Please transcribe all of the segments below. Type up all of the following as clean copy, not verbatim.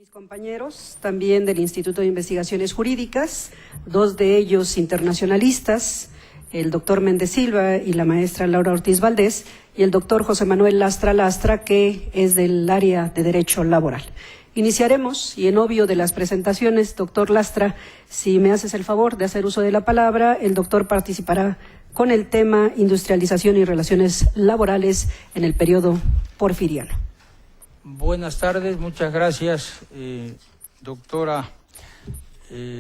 Mis compañeros también del Instituto de Investigaciones Jurídicas, dos de ellos internacionalistas, el doctor Méndez Silva y la maestra Laura Ortiz Valdés, y el doctor José Manuel Lastra, que es del área de Derecho Laboral. Iniciaremos, y en obvio de las presentaciones, doctor Lastra, si me haces el favor de hacer uso de la palabra, el doctor participará con el tema industrialización y relaciones laborales en el periodo porfiriano. Buenas tardes, muchas gracias, doctora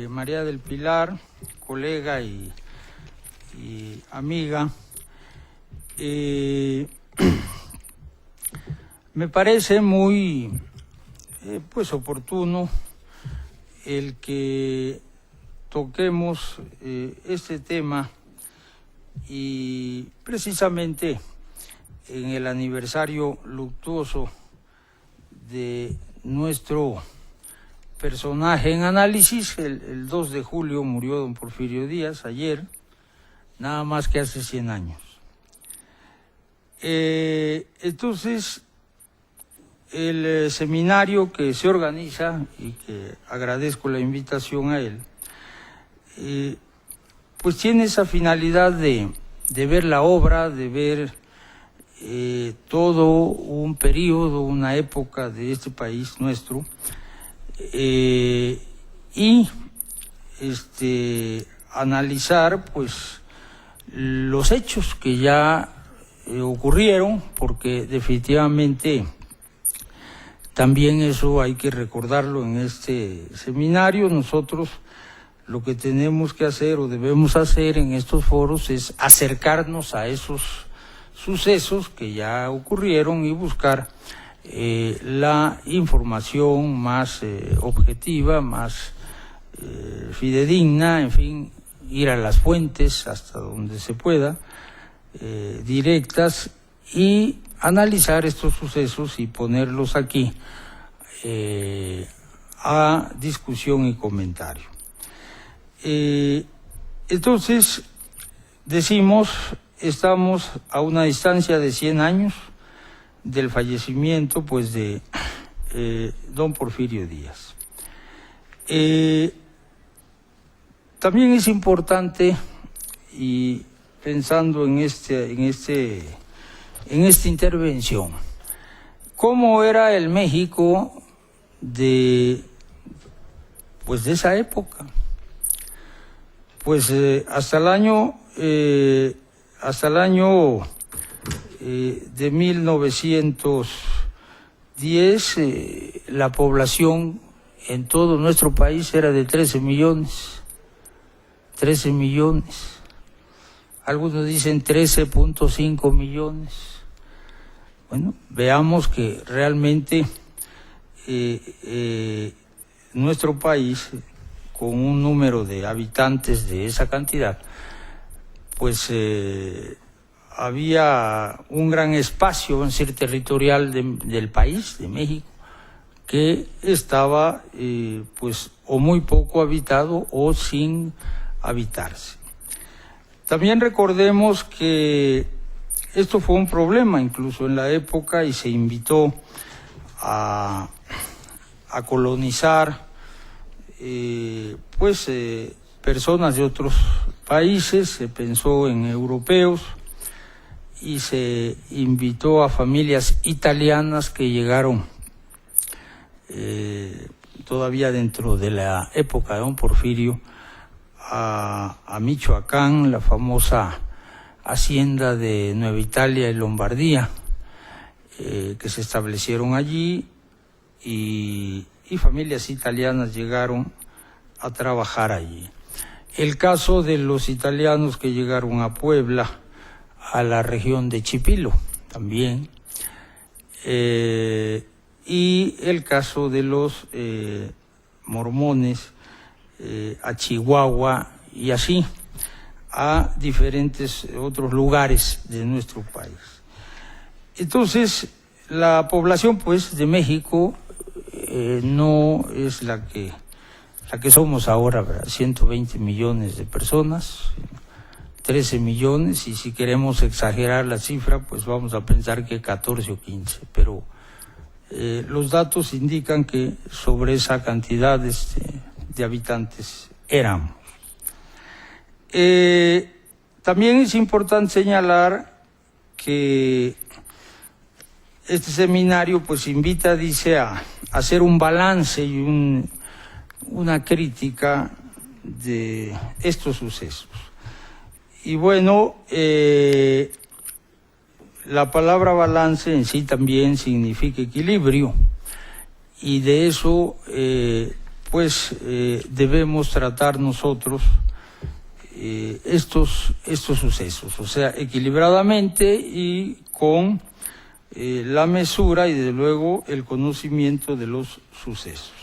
María del Pilar, colega y amiga. Me parece muy oportuno el que toquemos este tema, y precisamente en el aniversario luctuoso de nuestro personaje en análisis. El 2 de julio murió don Porfirio Díaz, ayer, nada más que hace 100 años. Entonces, el seminario que se organiza, y que agradezco la invitación a él, pues tiene esa finalidad de ver la obra, de ver todo un periodo, una época de este país nuestro, y analizar pues los hechos que ya ocurrieron, porque definitivamente también eso hay que recordarlo en este seminario. Nosotros lo que tenemos que hacer o debemos hacer en estos foros es acercarnos a esos sucesos que ya ocurrieron y buscar la información más objetiva, más fidedigna, en fin, ir a las fuentes hasta donde se pueda, directas, y analizar estos sucesos y ponerlos aquí a discusión y comentario. Entonces, decimos, estamos a una distancia de 100 años del fallecimiento pues de don Porfirio Díaz. También es importante, y pensando en esta intervención, cómo era el México de esa época. Pues hasta el año de 1910 la población en todo nuestro país era de 13 millones. Algunos dicen 13.5 millones. Bueno, veamos que realmente nuestro país, con un número de habitantes de esa cantidad, pues había un gran espacio, vamos a decir, territorial del país, de México, que estaba pues o muy poco habitado o sin habitarse. También recordemos que esto fue un problema incluso en la época, y se invitó a colonizar personas de otros países. Se pensó en europeos y se invitó a familias italianas que llegaron todavía dentro de la época de don Porfirio a Michoacán, la famosa hacienda de Nueva Italia y Lombardía, que se establecieron allí, y familias italianas llegaron a trabajar allí. El caso de los italianos que llegaron a Puebla, a la región de Chipilo también, y el caso de los mormones a Chihuahua, y así a diferentes otros lugares de nuestro país. Entonces, la población pues de México no es la que somos ahora, ¿verdad? 120 millones de personas, 13 millones, y si queremos exagerar la cifra, pues vamos a pensar que 14 o 15, pero los datos indican que sobre esa cantidad de habitantes éramos. También es importante señalar que este seminario pues invita, dice, a hacer un balance y una crítica de estos sucesos. Y bueno, la palabra balance en sí también significa equilibrio, y de eso debemos tratar nosotros estos sucesos, o sea, equilibradamente y con la mesura y desde luego el conocimiento de los sucesos.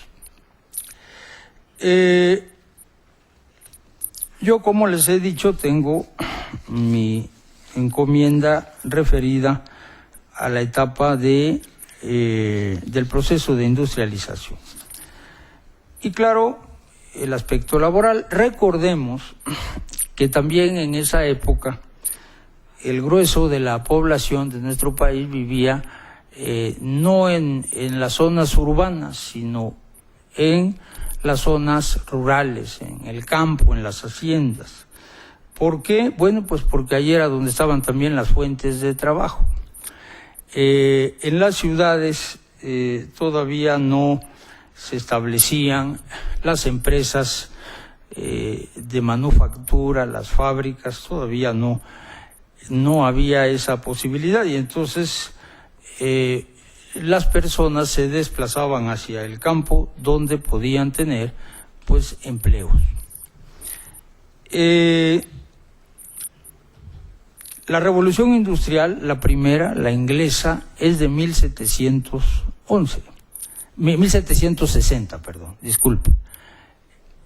Yo, como les he dicho, tengo mi encomienda referida a la etapa del proceso de industrialización. Y claro, el aspecto laboral. Recordemos que también en esa época el grueso de la población de nuestro país vivía no en las zonas urbanas, sino en las zonas rurales, en el campo, en las haciendas. ¿Por qué? Bueno, pues porque allí era donde estaban también las fuentes de trabajo. En las ciudades todavía no se establecían las empresas de manufactura, las fábricas, todavía no había esa posibilidad, y entonces las personas se desplazaban hacia el campo donde podían tener pues empleos. La revolución industrial, la primera, la inglesa, es de 1760, perdón, disculpe.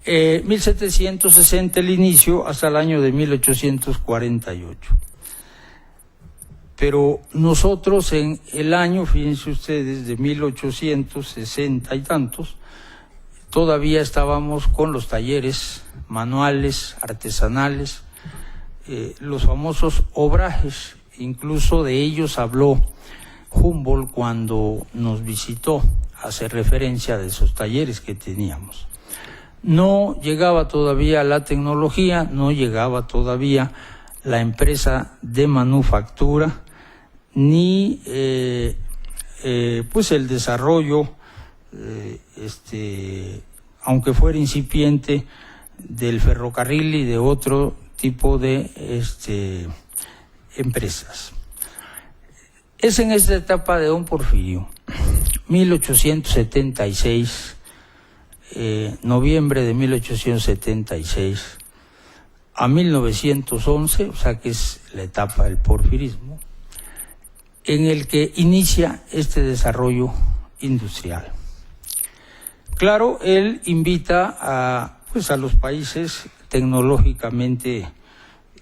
1760 el inicio hasta el año de 1848. Pero nosotros en el año, fíjense ustedes, de 1860 y tantos, todavía estábamos con los talleres manuales, artesanales, los famosos obrajes. Incluso de ellos habló Humboldt cuando nos visitó, hace referencia de esos talleres que teníamos. No llegaba todavía la tecnología, no llegaba todavía la empresa de manufactura, ni pues el desarrollo, aunque fuera incipiente, del ferrocarril y de otro tipo de empresas. Es en esta etapa de don Porfirio, 1876, noviembre de 1876 a 1911, o sea que es la etapa del porfirismo, en el que inicia este desarrollo industrial. Claro, él invita a los países tecnológicamente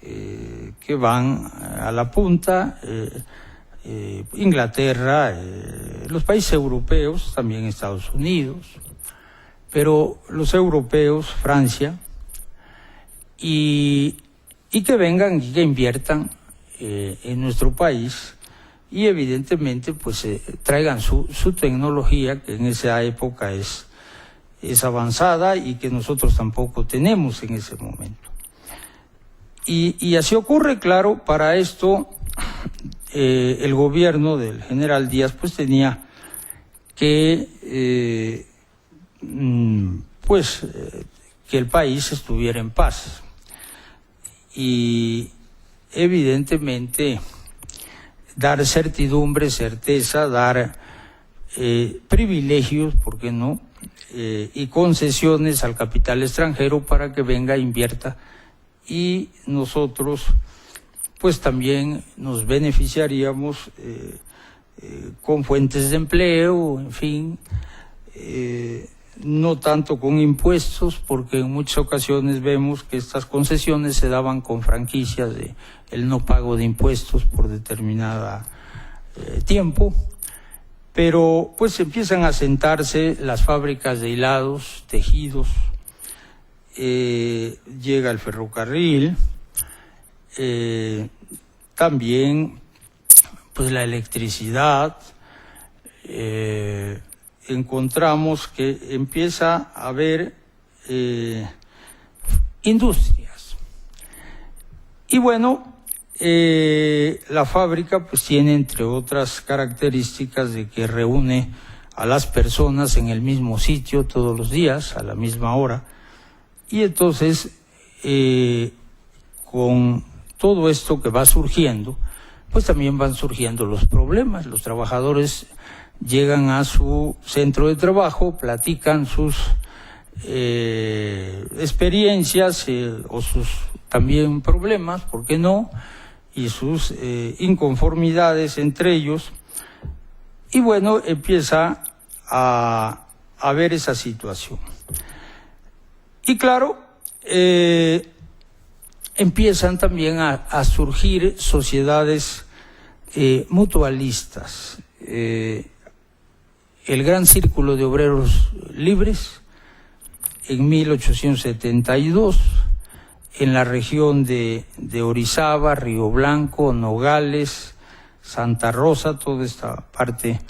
que van a la punta, Inglaterra, los países europeos, también Estados Unidos, pero los europeos, Francia, y que vengan y que inviertan en nuestro país, y evidentemente pues traigan su tecnología, que en esa época es avanzada y que nosotros tampoco tenemos en ese momento. Y así ocurre, claro. Para esto el gobierno del general Díaz pues tenía que que el país estuviera en paz, y evidentemente dar certidumbre, certeza, dar privilegios, ¿por qué no?, y concesiones al capital extranjero para que venga e invierta, y nosotros pues también nos beneficiaríamos con fuentes de empleo, en fin, no tanto con impuestos, porque en muchas ocasiones vemos que estas concesiones se daban con franquicias de el no pago de impuestos por determinada tiempo, pero pues empiezan a asentarse las fábricas de hilados, tejidos, llega el ferrocarril, también pues la electricidad, encontramos que empieza a haber industrias. Y bueno, la fábrica pues tiene, entre otras características, de que reúne a las personas en el mismo sitio todos los días, a la misma hora. Y entonces, con todo esto que va surgiendo, pues también van surgiendo los problemas. Los trabajadores llegan a su centro de trabajo, platican sus experiencias o sus también problemas, ¿por qué no?, y sus inconformidades entre ellos. Y bueno, empieza a haber esa situación. Y claro, empiezan también a surgir sociedades mutualistas. El Gran Círculo de Obreros Libres, en 1872, en la región de Orizaba, Río Blanco, Nogales, Santa Rosa, toda esta parte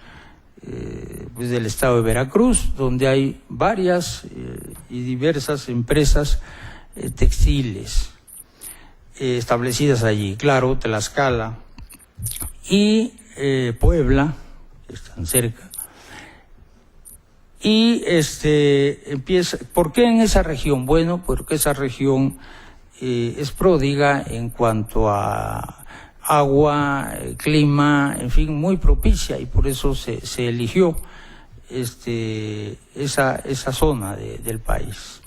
pues del estado de Veracruz, donde hay varias y diversas empresas textiles establecidas allí. Claro, Tlaxcala y Puebla, que están cerca. Y empieza, ¿por qué en esa región? Bueno, porque esa región es pródiga en cuanto a agua, clima, en fin, muy propicia, y por eso se eligió esa zona del país.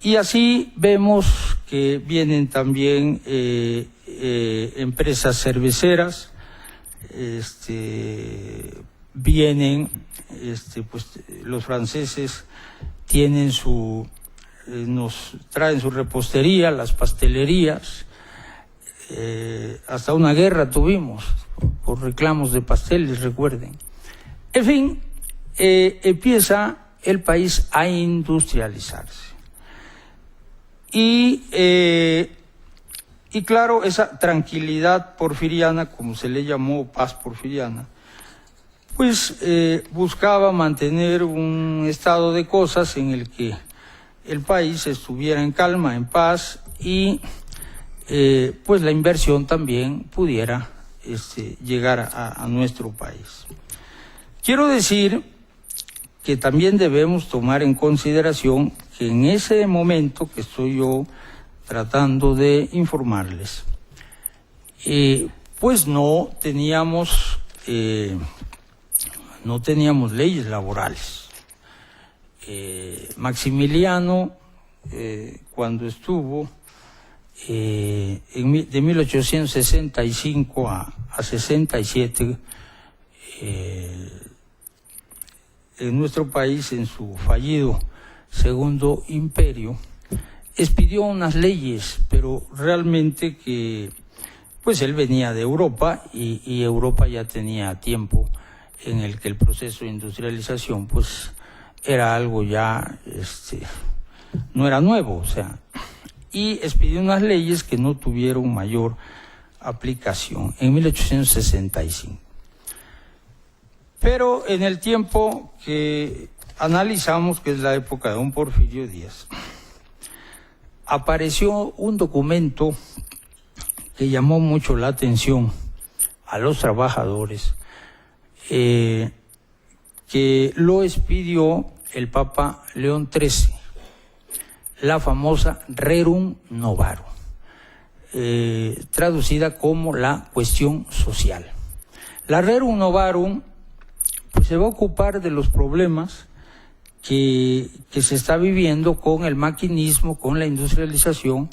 Y así vemos que vienen también empresas cerveceras, vienen, pues los franceses tienen nos traen su repostería, las pastelerías, hasta una guerra tuvimos por reclamos de pasteles, recuerden. En fin, empieza el país a industrializarse. Y claro, esa tranquilidad porfiriana, como se le llamó, paz porfiriana, pues buscaba mantener un estado de cosas en el que el país estuviera en calma, en paz, y pues la inversión también pudiera llegar a nuestro país. Quiero decir que también debemos tomar en consideración que en ese momento que estoy yo tratando de informarles, pues no teníamos leyes laborales. Maximiliano, cuando estuvo de 1865 a 67 en nuestro país, en su fallido Segundo Imperio, expidió unas leyes, pero realmente que pues él venía de Europa y Europa ya tenía tiempo en el que el proceso de industrialización pues era algo ya, no era nuevo, o sea, y expidió unas leyes que no tuvieron mayor aplicación en 1865. Pero en el tiempo que analizamos, que es la época de don Porfirio Díaz, apareció un documento que llamó mucho la atención a los trabajadores, que lo expidió el Papa León XIII, la famosa Rerum Novarum, traducida como la cuestión social. La Rerum Novarum pues, se va a ocupar de los problemas que se está viviendo con el maquinismo, con la industrialización,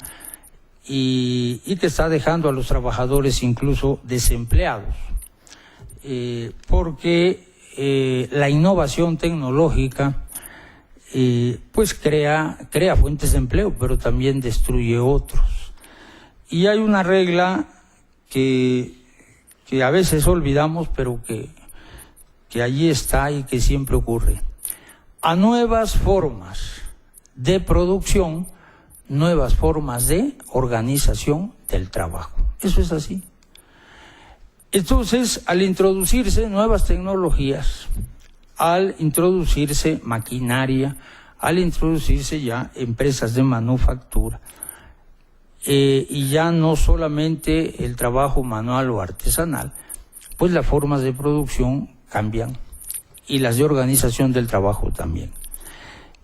y que está dejando a los trabajadores incluso desempleados, porque la innovación tecnológica pues crea fuentes de empleo, pero también destruye otros. Y hay una regla que a veces olvidamos, pero que allí está y que siempre ocurre. A nuevas formas de producción, nuevas formas de organización del trabajo. Eso es así. Entonces, al introducirse nuevas tecnologías, al introducirse maquinaria, al introducirse ya empresas de manufactura, y ya no solamente el trabajo manual o artesanal, pues las formas de producción cambian y las de organización del trabajo también.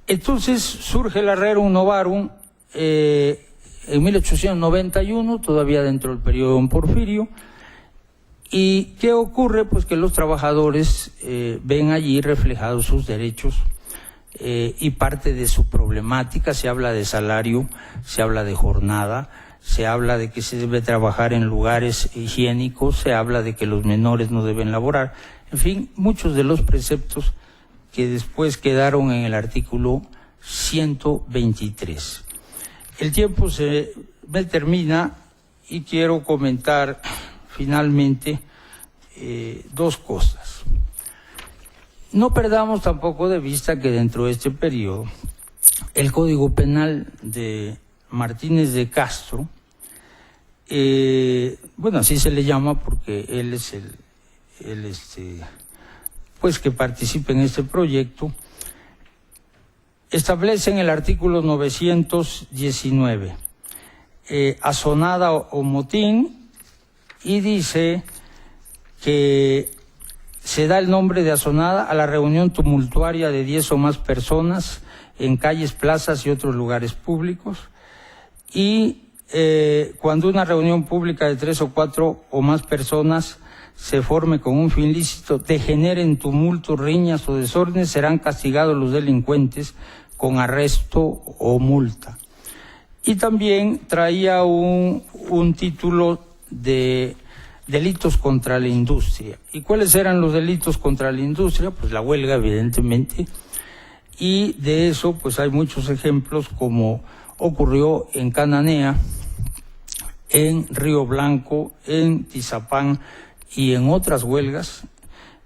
Entonces surge la Rerum Novarum en 1891, todavía dentro del periodo de Porfirio. ¿Y qué ocurre? Pues que los trabajadores ven allí reflejados sus derechos y parte de su problemática. Se habla de salario, se habla de jornada, se habla de que se debe trabajar en lugares higiénicos, se habla de que los menores no deben laborar. En fin, muchos de los preceptos que después quedaron en el artículo 123. El tiempo se me termina y quiero comentar finalmente dos cosas. No perdamos tampoco de vista que dentro de este periodo el Código Penal de Martínez de Castro, bueno, así se le llama porque él es pues que participa en este proyecto, establece en el artículo 919 asonada o motín, y dice que se da el nombre de asonada a la reunión tumultuaria de 10 o más personas en calles, plazas y otros lugares públicos, y cuando una reunión pública de 3 o 4 o más personas se forme con un fin lícito, degeneren tumultos, riñas o desórdenes, serán castigados los delincuentes con arresto o multa. Y también traía un título de delitos contra la industria. ¿Y cuáles eran los delitos contra la industria? Pues la huelga, evidentemente, y de eso pues hay muchos ejemplos, como ocurrió en Cananea, en Río Blanco, en Tizapán y en otras huelgas,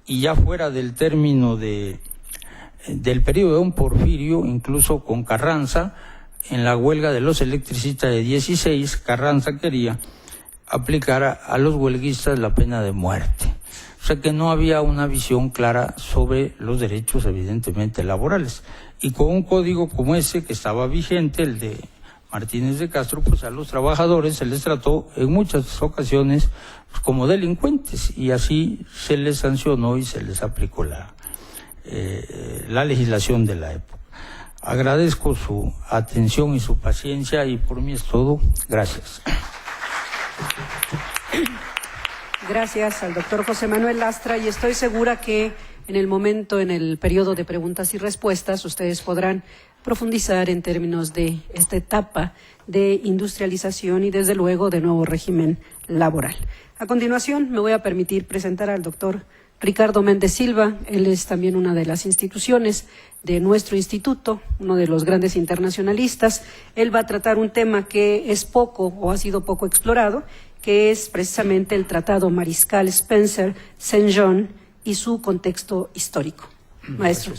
y ya fuera del término del periodo de Porfirio, incluso con Carranza, en la huelga de los electricistas de 16, Carranza quería aplicar a los huelguistas la pena de muerte. O sea que no había una visión clara sobre los derechos, evidentemente, laborales. Y con un código como ese que estaba vigente, el de Martínez de Castro, pues a los trabajadores se les trató en muchas ocasiones pues, como delincuentes, y así se les sancionó y se les aplicó la legislación de la época. Agradezco su atención y su paciencia, y por mí es todo. Gracias. Gracias al doctor José Manuel Lastra, y estoy segura que en el periodo de preguntas y respuestas, ustedes podrán profundizar en términos de esta etapa de industrialización y, desde luego, de nuevo régimen laboral. A continuación, me voy a permitir presentar al doctor Ricardo Méndez Silva. Él es también una de las instituciones de nuestro instituto, uno de los grandes internacionalistas. Él va a tratar un tema que es poco o ha sido poco explorado, que es precisamente el Tratado Mariscal Spencer-Saint John y su contexto histórico. Maestro.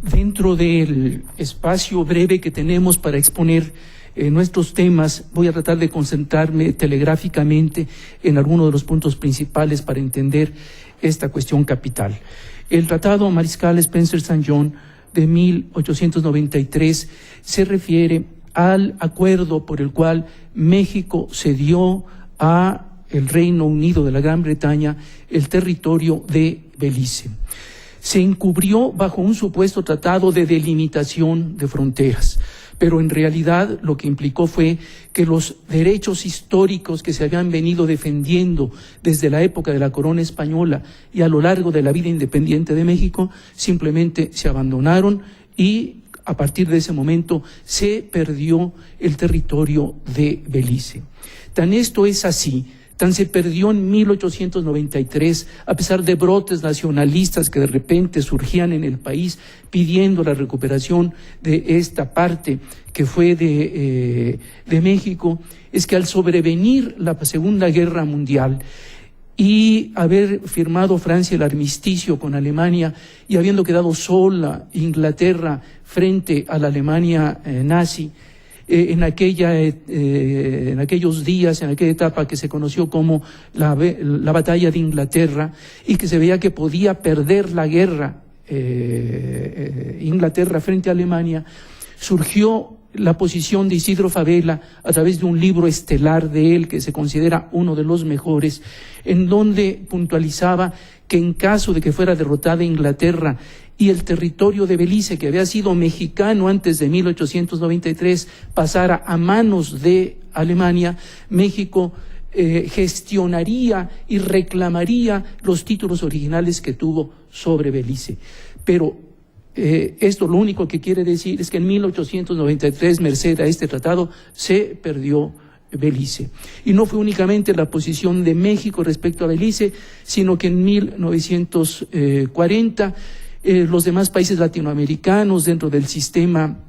Dentro del espacio breve que tenemos para exponer nuestros temas, voy a tratar de concentrarme telegráficamente en algunos de los puntos principales para entender esta cuestión capital. El Tratado Mariscal Spencer-Saint John de 1893 se refiere al acuerdo por el cual México cedió a el Reino Unido de la Gran Bretaña el territorio de Belice. Se encubrió bajo un supuesto tratado de delimitación de fronteras, pero en realidad lo que implicó fue que los derechos históricos que se habían venido defendiendo desde la época de la corona española y a lo largo de la vida independiente de México simplemente se abandonaron, y a partir de ese momento se perdió el territorio de Belice. Tan esto es así, tan se perdió en 1893, a pesar de brotes nacionalistas que de repente surgían en el país pidiendo la recuperación de esta parte que fue de México, es que al sobrevenir la Segunda Guerra Mundial y haber firmado Francia el armisticio con Alemania y habiendo quedado sola Inglaterra frente a la Alemania nazi, en aquellos días, en aquella etapa que se conoció como la batalla de Inglaterra, y que se veía que podía perder la guerra Inglaterra frente a Alemania, surgió la posición de Isidro Fabela a través de un libro estelar de él, que se considera uno de los mejores, en donde puntualizaba que en caso de que fuera derrotada Inglaterra y el territorio de Belice, que había sido mexicano antes de 1893, pasara a manos de Alemania, México gestionaría y reclamaría los títulos originales que tuvo sobre Belice. Pero esto lo único que quiere decir es que en 1893, merced a este tratado, se perdió Belice. Y no fue únicamente la posición de México respecto a Belice, sino que en 1940 los demás países latinoamericanos dentro del sistema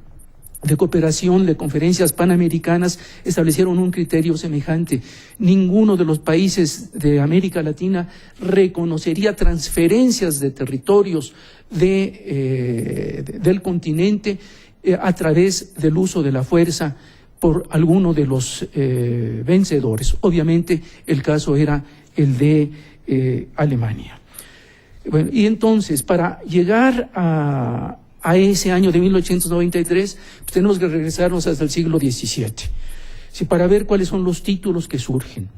de cooperación de conferencias panamericanas establecieron un criterio semejante. Ninguno de los países de América Latina reconocería transferencias de territorios del continente a través del uso de la fuerza por alguno de los vencedores. Obviamente el caso era el de Alemania. Bueno, y entonces, para llegar a ese año de 1893, pues tenemos que regresarnos hasta el siglo XVII, ¿sí? Para ver cuáles son los títulos que surgen.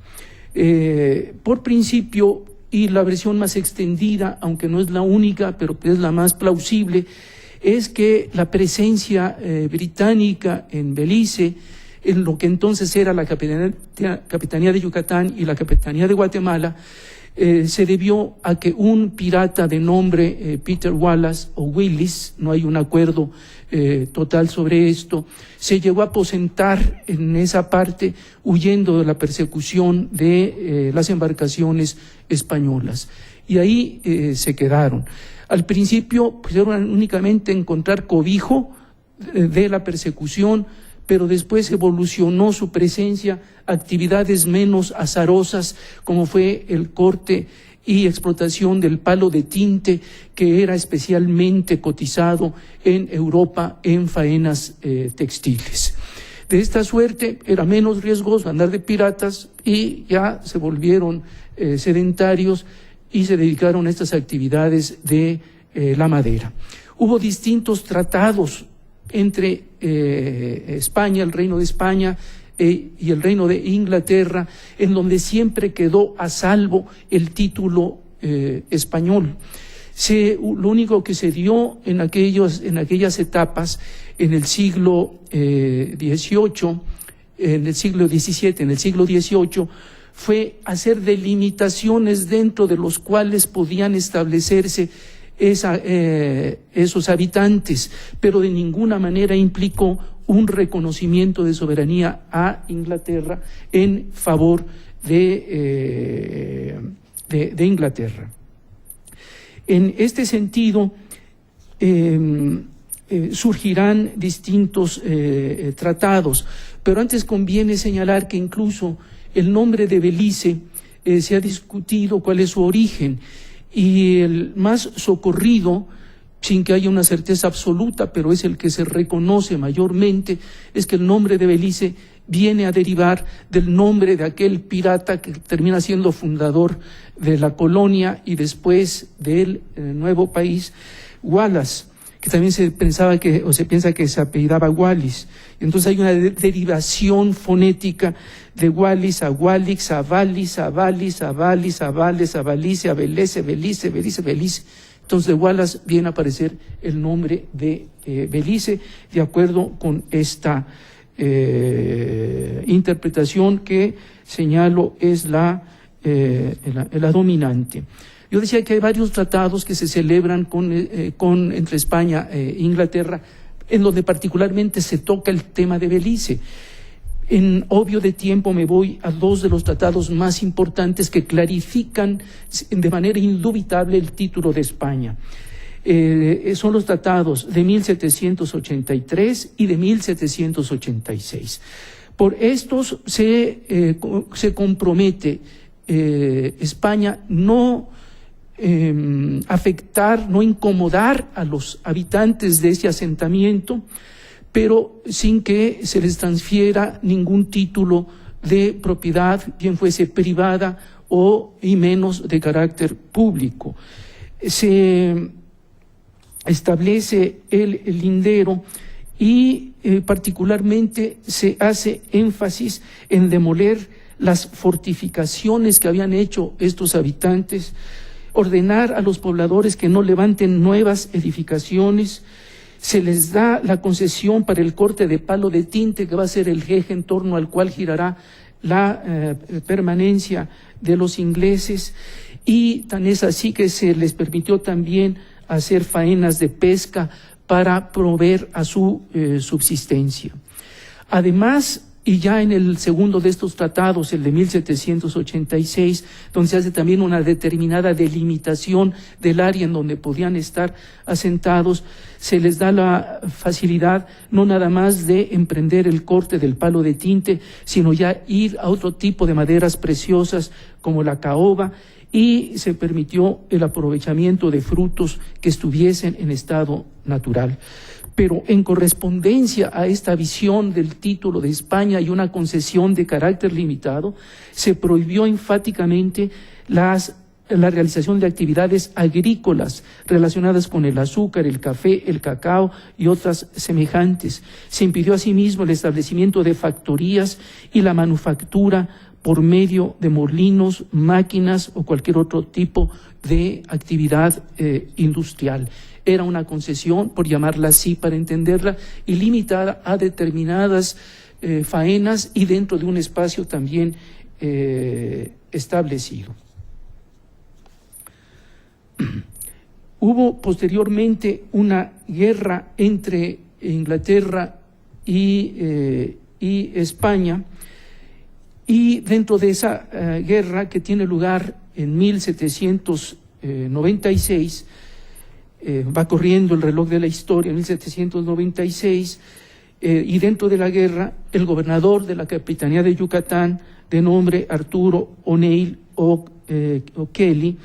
Por principio, y la versión más extendida, aunque no es la única, pero es la más plausible, es que la presencia británica en Belice, en lo que entonces era la Capitanía de Yucatán y la Capitanía de Guatemala, se debió a que un pirata de nombre Peter Wallace o Willis, no hay un acuerdo total sobre esto, se llegó a aposentar en esa parte huyendo de la persecución de las embarcaciones españolas. Y ahí se quedaron. Al principio pues, era únicamente encontrar cobijo de la persecución, pero después evolucionó su presencia a actividades menos azarosas, como fue el corte y explotación del palo de tinte, que era especialmente cotizado en Europa en faenas textiles. De esta suerte era menos riesgoso andar de piratas y ya se volvieron sedentarios y se dedicaron a estas actividades de la madera. Hubo distintos tratados entre España, el Reino de España y el Reino de Inglaterra, en donde siempre quedó a salvo el título español. Lo único que se dio en aquellas etapas, en el siglo XVIII, en el siglo XVII, en el siglo XVIII, fue hacer delimitaciones dentro de los cuales podían establecerse esos habitantes, pero de ninguna manera implicó un reconocimiento de soberanía a Inglaterra en favor de Inglaterra. En este sentido, surgirán distintos tratados, pero antes conviene señalar que incluso el nombre de Belice se ha discutido cuál es su origen, y el más socorrido, sin que haya una certeza absoluta, pero es el que se reconoce mayormente, es que el nombre de Belice viene a derivar del nombre de aquel pirata que termina siendo fundador de la colonia y después del nuevo país, Wallace, que también se piensa que se apellidaba Wallis. Entonces hay una derivación fonética de Wallis a Wallix, a Valis, a Valis, a Valis, a Vales, a Valice, a Belece, Belice, Belice, Belice. Entonces de Wallace viene a aparecer el nombre de Belice, de acuerdo con esta interpretación que señalo es la dominante. Yo decía que hay varios tratados que se celebran entre España e Inglaterra, en donde particularmente se toca el tema de Belice. En obvio de tiempo me voy a dos de los tratados más importantes que clarifican de manera indubitable el título de España. Son los tratados de 1783 y de 1786. Por estos se compromete España no afectar, no incomodar a los habitantes de ese asentamiento, pero sin que se les transfiera ningún título de propiedad, bien fuese privada y menos de carácter público. Se establece el lindero y particularmente se hace énfasis en demoler las fortificaciones que habían hecho estos habitantes, ordenar a los pobladores que no levanten nuevas edificaciones. Se les da la concesión para el corte de palo de tinte, que va a ser el eje en torno al cual girará la permanencia de los ingleses, y tan es así que se les permitió también hacer faenas de pesca para proveer a su subsistencia. Además, y ya en el segundo de estos tratados, el de 1786, donde se hace también una determinada delimitación del área en donde podían estar asentados, se les da la facilidad no nada más de emprender el corte del palo de tinte, sino ya ir a otro tipo de maderas preciosas como la caoba, y se permitió el aprovechamiento de frutos que estuviesen en estado natural. Pero en correspondencia a esta visión del título de España y una concesión de carácter limitado, se prohibió enfáticamente la realización de actividades agrícolas relacionadas con el azúcar, el café, el cacao y otras semejantes. Se impidió asimismo el establecimiento de factorías y la manufactura por medio de molinos, máquinas o cualquier otro tipo de actividad industrial. Era una concesión, por llamarla así para entenderla, y limitada a determinadas faenas y dentro de un espacio también establecido. Hubo posteriormente una guerra entre Inglaterra y España, y dentro de esa guerra, que tiene lugar en 1796, va corriendo el reloj de la historia, en 1796, y dentro de la guerra, el gobernador de la Capitanía de Yucatán, de nombre Arturo O'Neill O'Kelly,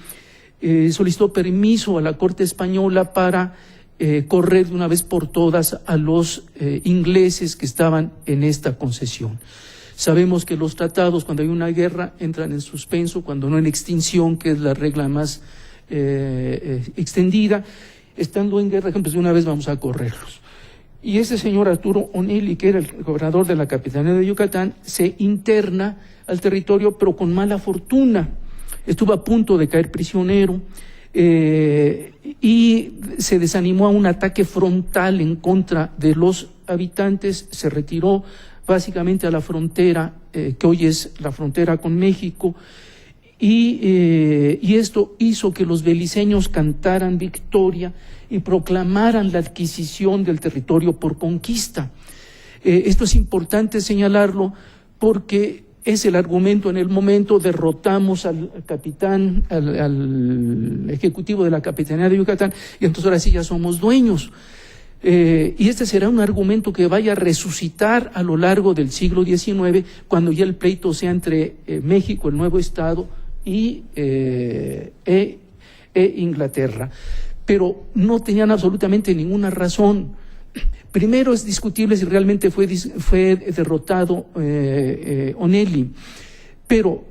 solicitó permiso a la Corte Española para correr de una vez por todas a los ingleses que estaban en esta concesión. Sabemos que los tratados, cuando hay una guerra, entran en suspenso, cuando no en extinción, que es la regla más extendida. Estando en guerra, pues de una vez vamos a correrlos. Y ese señor Arturo O'Neill, que era el gobernador de la Capitanía de Yucatán, se interna al territorio, pero con mala fortuna. Estuvo a punto de caer prisionero y se desanimó a un ataque frontal en contra de los habitantes, se retiró básicamente a la frontera, que hoy es la frontera con México, y esto hizo que los beliceños cantaran victoria y proclamaran la adquisición del territorio por conquista. Esto es importante señalarlo porque es el argumento en el momento: derrotamos al capitán, al ejecutivo de la Capitanía de Yucatán, y entonces ahora sí ya somos dueños. Y este será un argumento que vaya a resucitar a lo largo del siglo XIX, cuando ya el pleito sea entre México, el nuevo Estado, y Inglaterra. Pero no tenían absolutamente ninguna razón. Primero, es discutible si realmente fue derrotado O'Neill, pero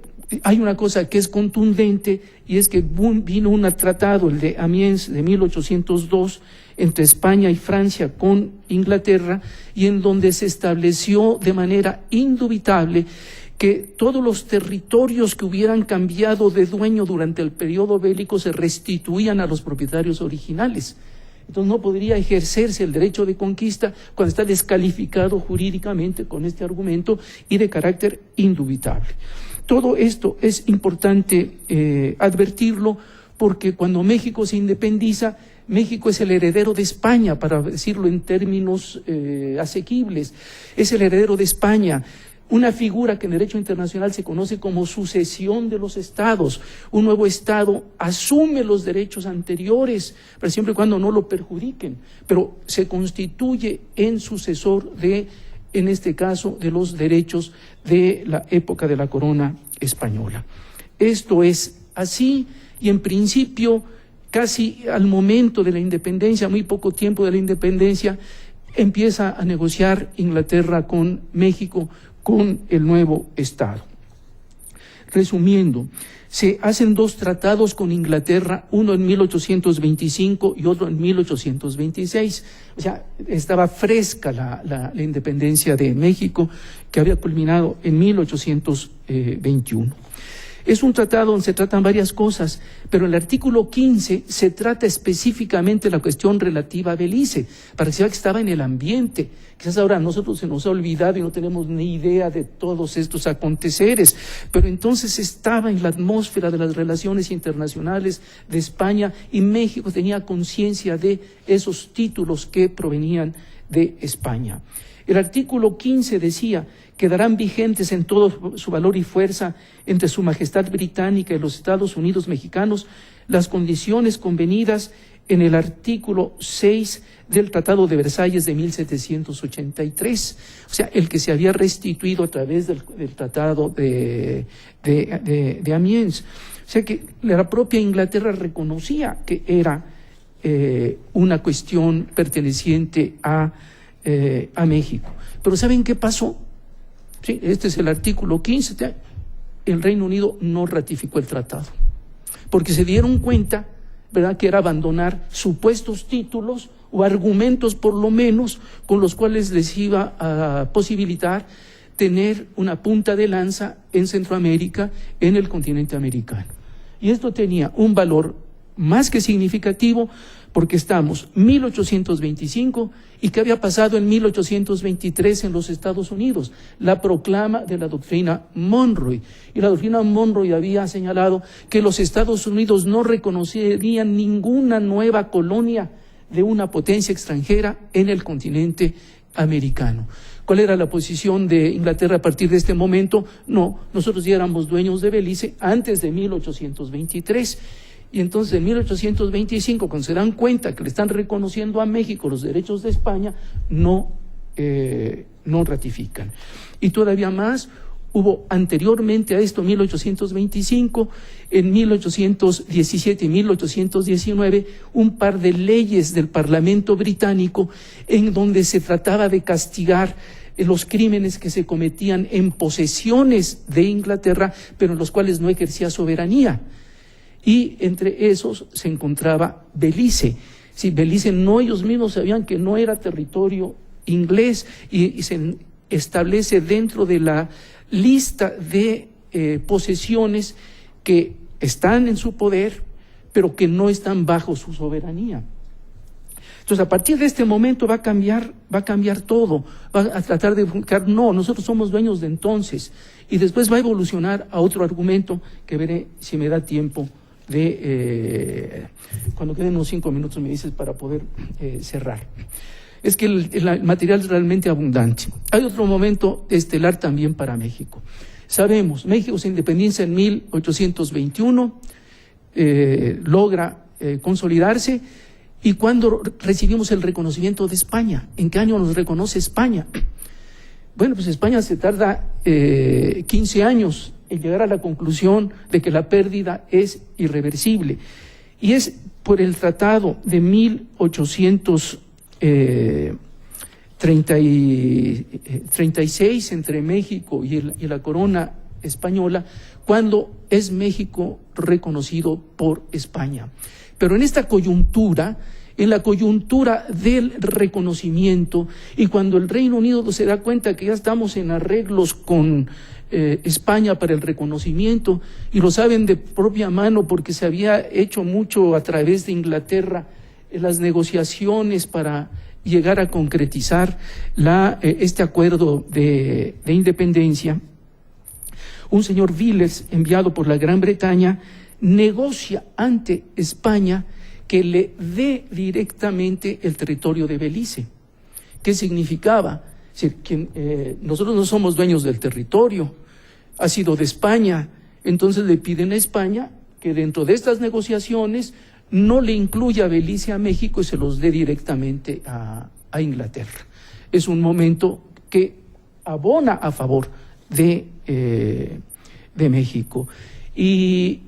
hay una cosa que es contundente, y es que vino un tratado, el de Amiens de 1802, entre España y Francia con Inglaterra, y en donde se estableció de manera indubitable que todos los territorios que hubieran cambiado de dueño durante el periodo bélico se restituían a los propietarios originales. Entonces no podría ejercerse el derecho de conquista cuando está descalificado jurídicamente con este argumento y de carácter indubitable. Todo esto es importante advertirlo, porque cuando México se independiza, México es el heredero de España, para decirlo en términos asequibles. Es el heredero de España, una figura que en derecho internacional se conoce como sucesión de los estados. Un nuevo estado asume los derechos anteriores, pero siempre y cuando no lo perjudiquen, pero se constituye en sucesor de, en este caso, de los derechos de la época de la corona española. Esto es así, y en principio, casi al momento de la independencia, muy poco tiempo de la independencia, empieza a negociar Inglaterra con México, con el nuevo Estado. Resumiendo, se hacen 2 tratados con Inglaterra, uno en 1825 y otro en 1826. O sea, estaba fresca la independencia de México, que había culminado en 1821. Es un tratado donde se tratan varias cosas, pero en el artículo 15 se trata específicamente la cuestión relativa a Belice, para que se vea que estaba en el ambiente. Quizás ahora a nosotros se nos ha olvidado y no tenemos ni idea de todos estos aconteceres, pero entonces estaba en la atmósfera de las relaciones internacionales de España, y México tenía conciencia de esos títulos que provenían de España. El artículo 15 decía: quedarán vigentes en todo su valor y fuerza entre Su Majestad Británica y los Estados Unidos Mexicanos las condiciones convenidas en el artículo 6 del Tratado de Versalles de 1783, o sea, el que se había restituido a través del Tratado de Amiens. O sea que la propia Inglaterra reconocía que era una cuestión perteneciente a México. Pero ¿saben qué pasó? Sí, este es el artículo 15. El Reino Unido no ratificó el tratado, porque se dieron cuenta, ¿verdad?, que era abandonar supuestos títulos o argumentos, por lo menos, con los cuales les iba a posibilitar tener una punta de lanza en Centroamérica, en el continente americano. Y esto tenía un valor más que significativo, porque estamos 1825 y ¿qué había pasado en 1823 en los Estados Unidos? La proclama de la doctrina Monroe. Y la doctrina Monroe había señalado que los Estados Unidos no reconocerían ninguna nueva colonia de una potencia extranjera en el continente americano. ¿Cuál era la posición de Inglaterra a partir de este momento? No, nosotros ya éramos dueños de Belice antes de 1823. Y entonces en 1825, cuando se dan cuenta que le están reconociendo a México los derechos de España, no ratifican. Y todavía más, hubo anteriormente a esto, 1825, en 1817 y 1819, un par de leyes del Parlamento británico en donde se trataba de castigar los crímenes que se cometían en posesiones de Inglaterra, pero en los cuales no ejercía soberanía. Y entre esos se encontraba Belice. Sí, Belice ellos mismos sabían que no era territorio inglés, y se establece dentro de la lista de posesiones que están en su poder, pero que no están bajo su soberanía. Entonces, a partir de este momento va a cambiar todo, va a tratar de buscar, no, nosotros somos dueños de entonces, y después va a evolucionar a otro argumento que veré si me da tiempo cuando queden unos 5 minutos me dices para poder cerrar. Es que el material es realmente abundante. Hay otro momento estelar también para México. Sabemos, México se independiza en 1821, logra consolidarse, y cuando recibimos el reconocimiento de España, ¿en qué año nos reconoce España? Bueno, pues España se tarda 15 años en llegar a la conclusión de que la pérdida es irreversible. Y es por el tratado de 1836 entre México y la corona española, cuando es México reconocido por España. Pero en esta coyuntura, en la coyuntura del reconocimiento, y cuando el Reino Unido se da cuenta que ya estamos en arreglos con España para el reconocimiento, y lo saben de propia mano porque se había hecho mucho a través de Inglaterra, las negociaciones para llegar a concretizar este acuerdo de independencia, un señor Villers, enviado por la Gran Bretaña, negocia ante España que le dé directamente el territorio de Belice. ¿Qué significaba? Es decir, que nosotros no somos dueños del territorio, ha sido de España. Entonces le piden a España que dentro de estas negociaciones no le incluya Belice a México y se los dé directamente a Inglaterra. Es un momento que abona a favor de México. Y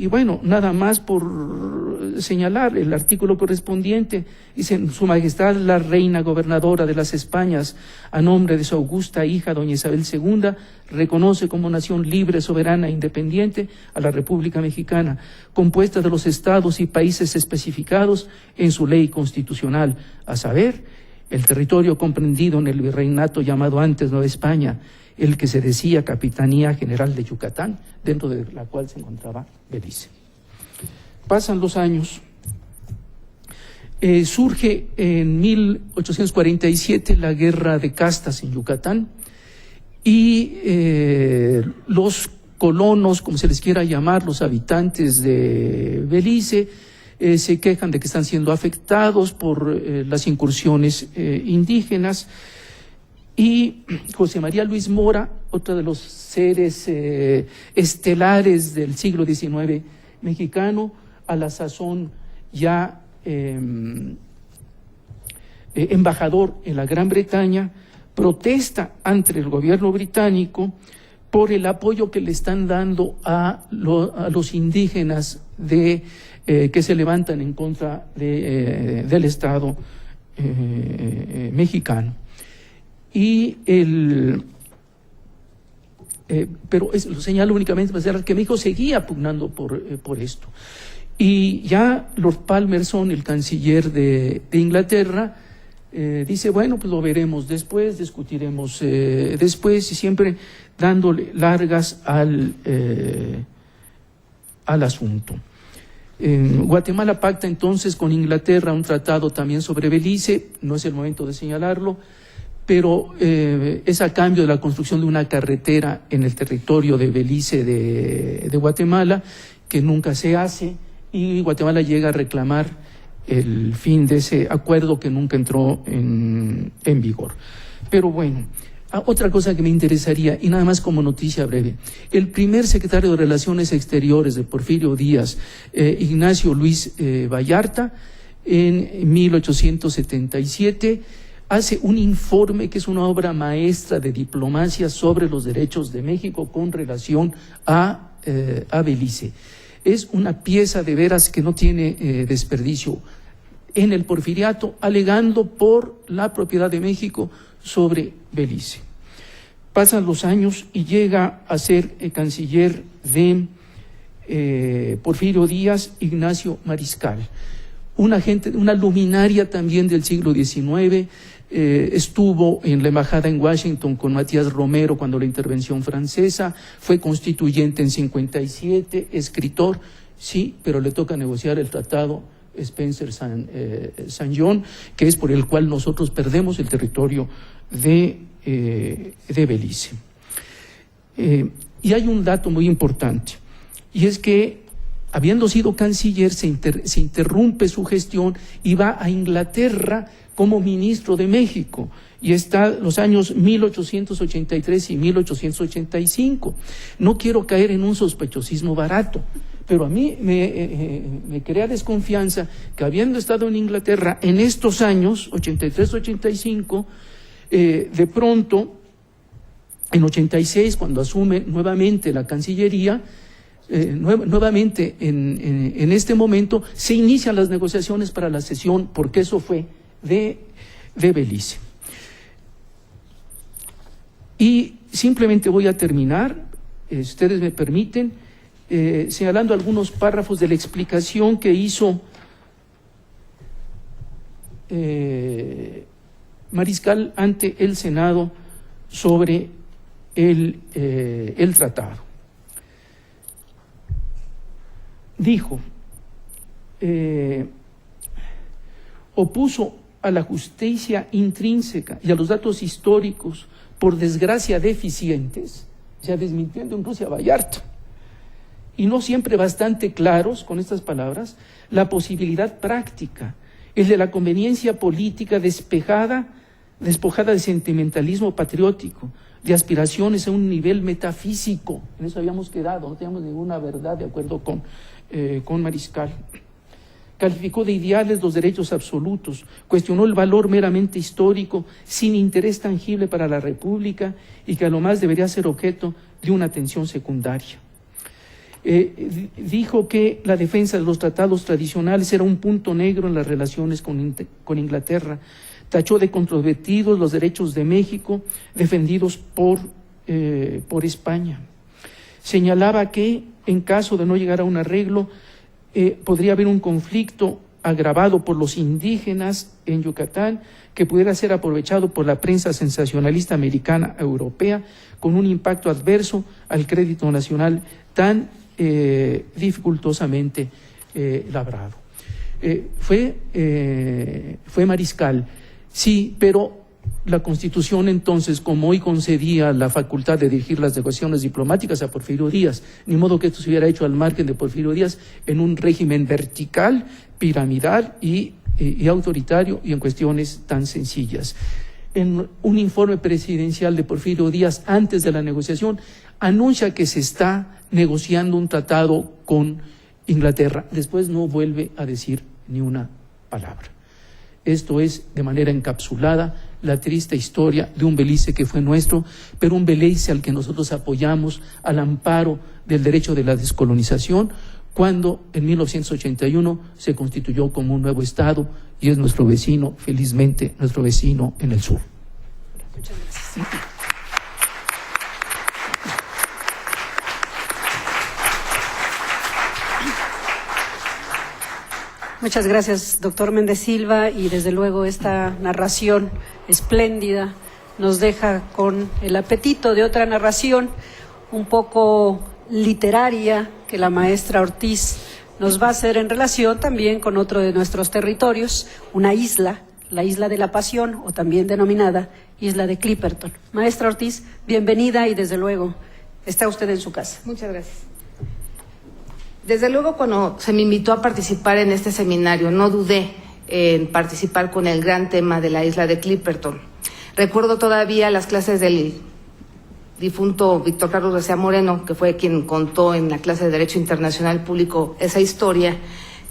bueno, nada más por señalar el artículo correspondiente, dice: Su Majestad la Reina Gobernadora de las Españas, a nombre de su augusta hija, doña Isabel II, reconoce como nación libre, soberana e independiente a la República Mexicana, compuesta de los estados y países especificados en su ley constitucional, a saber, el territorio comprendido en el virreinato llamado antes Nueva España, el que se decía Capitanía General de Yucatán, dentro de la cual se encontraba Belice. Pasan los años, surge en 1847 la Guerra de Castas en Yucatán, y los colonos, como se les quiera llamar, los habitantes de Belice, se quejan de que están siendo afectados por las incursiones indígenas. Y José María Luis Mora, otro de los seres estelares del siglo XIX mexicano, a la sazón ya embajador en la Gran Bretaña, protesta ante el gobierno británico por el apoyo que le están dando a los indígenas que se levantan en contra del Estado mexicano. Pero lo señalo únicamente para señalar que México seguía pugnando por esto. Y ya Lord Palmerston, el canciller de Inglaterra, dice: bueno, pues lo veremos después, discutiremos después, y siempre dándole largas al asunto. Guatemala pacta entonces con Inglaterra un tratado también sobre Belice, no es el momento de señalarlo, pero es a cambio de la construcción de una carretera en el territorio de Belice de Guatemala, que nunca se hace, y Guatemala llega a reclamar el fin de ese acuerdo que nunca entró en vigor. Pero bueno, otra cosa que me interesaría, y nada más como noticia breve: el primer secretario de Relaciones Exteriores de Porfirio Díaz, Ignacio Luis Vallarta, en 1877, hace un informe que es una obra maestra de diplomacia sobre los derechos de México con relación a Belice. Es una pieza de veras que no tiene desperdicio en el porfiriato, alegando por la propiedad de México sobre Belice. Pasan los años y llega a ser canciller de Porfirio Díaz Ignacio Mariscal, una luminaria también del siglo XIX. Estuvo en la embajada en Washington con Matías Romero cuando la intervención francesa, fue constituyente en 57, escritor, sí, pero le toca negociar el tratado Spencer-San John, que es por el cual nosotros perdemos el territorio de Belice. Y hay un dato muy importante, y es que, habiendo sido canciller, se interrumpe su gestión y va a Inglaterra como ministro de México, y está los años 1883 y 1885. No quiero caer en un sospechosismo barato, pero a mí me crea desconfianza que, habiendo estado en Inglaterra en estos años, 83-85, de pronto, en 86, cuando asume nuevamente la Cancillería, nuevamente en este momento se inician las negociaciones para la cesión, porque eso fue de Belice. Y simplemente voy a terminar, si ustedes me permiten, señalando algunos párrafos de la explicación que hizo Mariscal ante el Senado sobre el tratado. Dijo: opuso a la justicia intrínseca y a los datos históricos, por desgracia deficientes, ya desmintiendo incluso a Vallarta, y no siempre bastante claros con estas palabras, la posibilidad práctica, el de la conveniencia política despojada de sentimentalismo patriótico, de aspiraciones a un nivel metafísico. En eso habíamos quedado, no teníamos ninguna verdad, de acuerdo con Mariscal. Calificó de ideales los derechos absolutos, cuestionó el valor meramente histórico, sin interés tangible para la República, y que a lo más debería ser objeto de una atención secundaria. Dijo que la defensa de los tratados tradicionales era un punto negro en las relaciones con Inglaterra. Tachó de controvertidos los derechos de México defendidos por España. Señalaba que en caso de no llegar a un arreglo podría haber un conflicto agravado por los indígenas en Yucatán que pudiera ser aprovechado por la prensa sensacionalista americana europea con un impacto adverso al crédito nacional tan dificultosamente labrado. Fue mariscal, sí, pero la Constitución entonces, como hoy concedía la facultad de dirigir las negociaciones diplomáticas a Porfirio Díaz, ni modo que esto se hubiera hecho al margen de Porfirio Díaz en un régimen vertical, piramidal y autoritario y en cuestiones tan sencillas. En un informe presidencial de Porfirio Díaz antes de la negociación anuncia que se está negociando un tratado con Inglaterra. Después no vuelve a decir ni una palabra. Esto es, de manera encapsulada, la triste historia de un Belice que fue nuestro, pero un Belice al que nosotros apoyamos al amparo del derecho de la descolonización, cuando en 1981 se constituyó como un nuevo Estado y es nuestro vecino, felizmente, nuestro vecino en el sur. Muchas gracias. Muchas gracias, doctor Méndez Silva, y desde luego esta narración espléndida nos deja con el apetito de otra narración un poco literaria que la maestra Ortiz nos va a hacer en relación también con otro de nuestros territorios, una isla, la Isla de la Pasión, o también denominada Isla de Clipperton. Maestra Ortiz, bienvenida y desde luego está usted en su casa. Muchas gracias. Desde luego, cuando se me invitó a participar en este seminario, no dudé en participar con el gran tema de la isla de Clipperton. Recuerdo todavía las clases del difunto Víctor Carlos García Moreno, que fue quien contó en la clase de Derecho Internacional Público esa historia,